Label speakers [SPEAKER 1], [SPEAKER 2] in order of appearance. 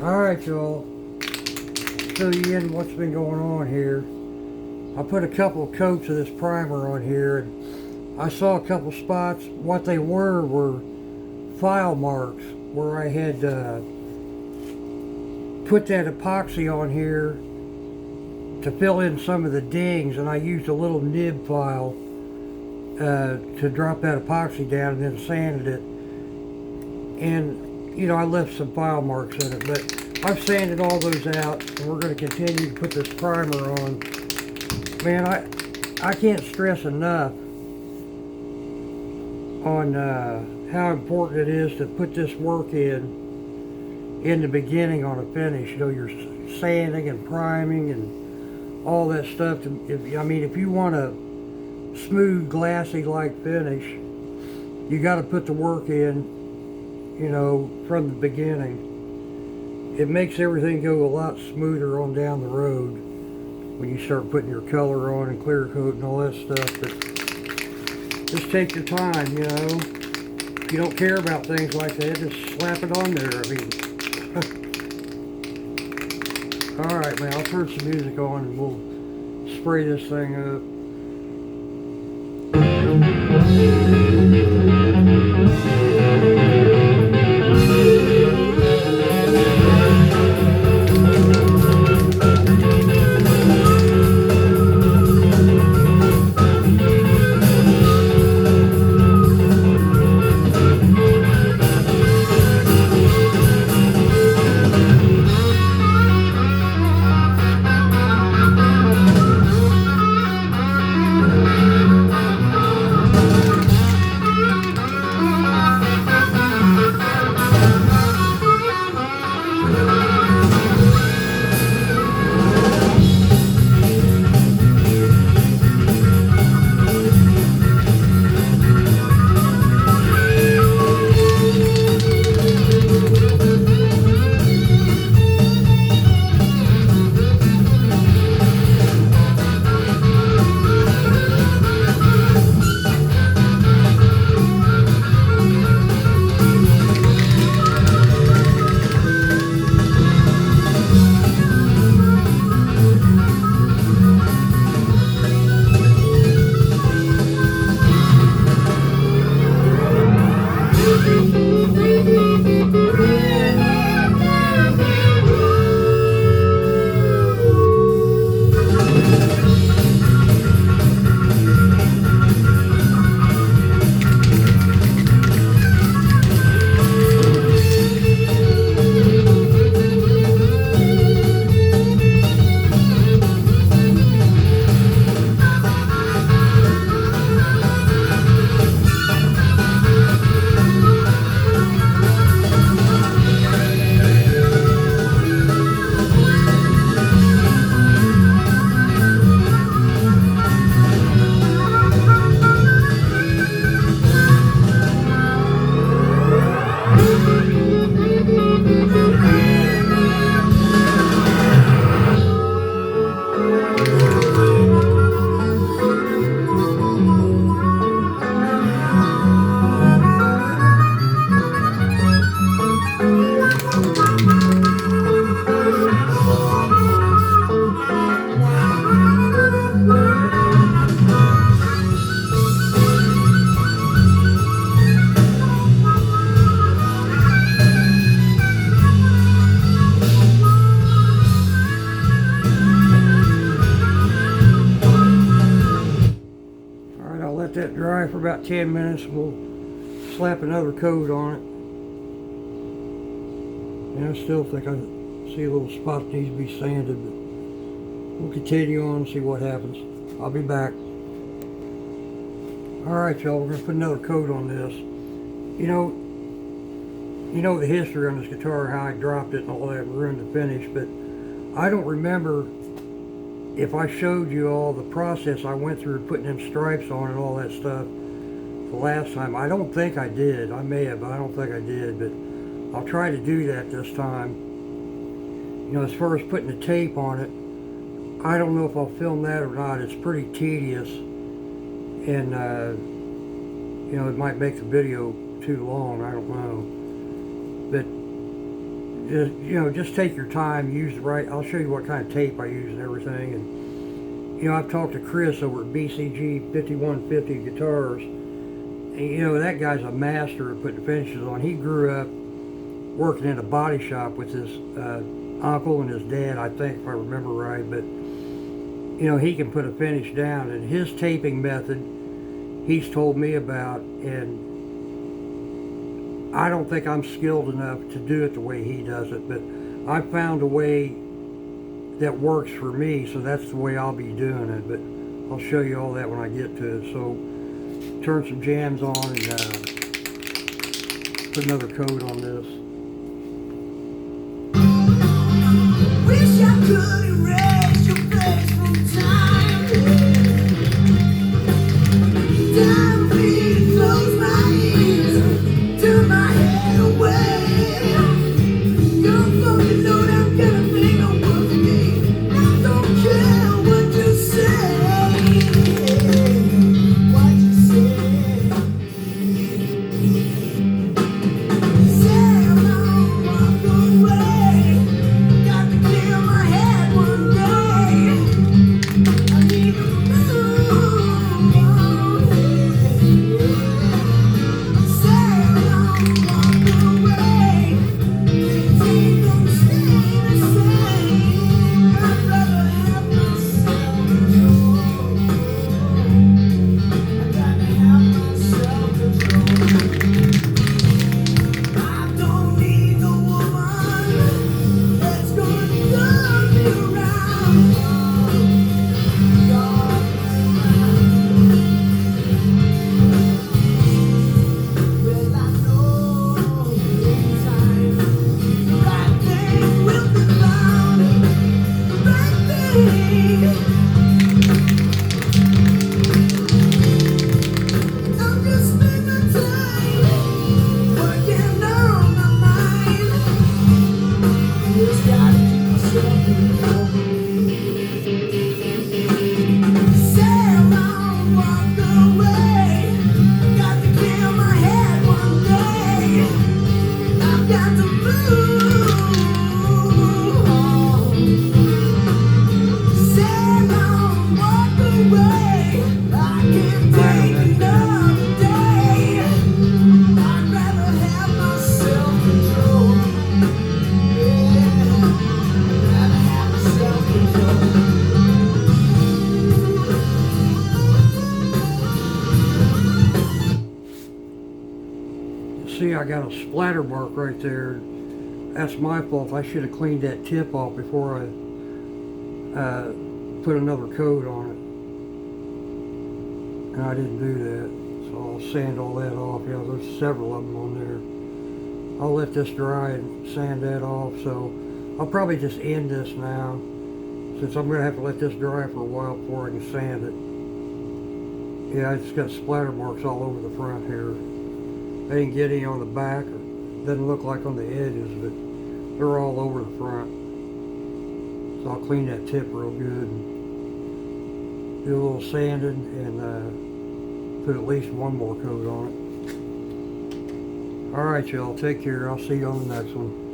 [SPEAKER 1] Alright, y'all. Fill you in what's been going on here. I put a couple of coats of this primer on here, and I saw a couple spots. What they were file marks where I had put that epoxy on here to fill in some of the dings, and I used a little nib file to drop that epoxy down and then sanded it. And you know, I left some file marks in it, but I've sanded all those out, and we're going to continue to put this primer on. Man, I can't stress enough on how important it is to put this work in the beginning on a finish. You know, you're sanding and priming and all that stuff. I mean, if you want a smooth, glassy-like finish, you got to put the work in, you know, from the beginning. It makes everything go a lot smoother on down the road when you start putting your color on and clear coat and all that stuff. But just take your time, you know. If you don't care about things like that, just slap it on there. I mean, alright, man, I'll turn some music on and we'll spray this thing up. Let that dry for about 10 minutes and we'll slap another coat on it. And I still think I see a little spot that needs to be sanded, but we'll continue on and see what happens. I'll be back. Alright, y'all, we're going to put another coat on this. You know the history on this guitar, how I dropped it and all that, ruined the finish, but I don't remember if I showed you all the process I went through putting them stripes on and all that stuff the last time. I don't think I did. I may have, but I don't think I did. But I'll try to do that this time. You know, as far as putting the tape on it, I don't know if I'll film that or not. It's pretty tedious. And, you know, it might make the video too long. I don't know. But just take your time, use the right, I'll show you what kind of tape I use and everything. And I've talked to Chris over at BCG 5150 Guitars, and that guy's a master of putting finishes on. He grew up working in a body shop with his uncle and his dad, I think, if I remember right. But he can put a finish down, and his taping method he's told me about, and I don't think I'm skilled enough to do it the way he does it, but I found a way that works for me, so that's the way I'll be doing it. But I'll show you all that when I get to it. So turn some jams on and put another coat on this.
[SPEAKER 2] Wish I could erase your face from time. Time for me to close my ears, turn my head away. You're fucking load, I'm gonna make no work of me. I don't care what you say. What you say. Say I'm gonna walk away. Got to clear my head one day. I need to move on. Say I'm gonna walk away. Things ain't gonna stay the same. I'd rather have myself control. I'd rather have myself control. I don't need no woman that's gonna turn me around. God, well, I know in time the right thing will be found. The right thing. I'm just spending time working on my mind. Just gotta keep myself control. Say I'm gonna walk away. Got to clear my head one day. I've got to move on. Say I'm gonna walk away. I can't take another day. I'd rather have myself control. Yeah, I'd rather have myself control.
[SPEAKER 1] See, I got a splatter mark right there. That's my fault. I should have cleaned that tip off before I put another coat on it. And I didn't do that. So I'll sand all that off. There's several of them on there. I'll let this dry and sand that off. So I'll probably just end this now, since I'm going to have to let this dry for a while before I can sand it. Yeah, I just got splatter marks all over the front here. I didn't get any on the back. It doesn't look like on the edges, but they're all over the front. So I'll clean that tip real good and do a little sanding and put at least one more coat on it. Alright y'all, take care. I'll see you on the next one.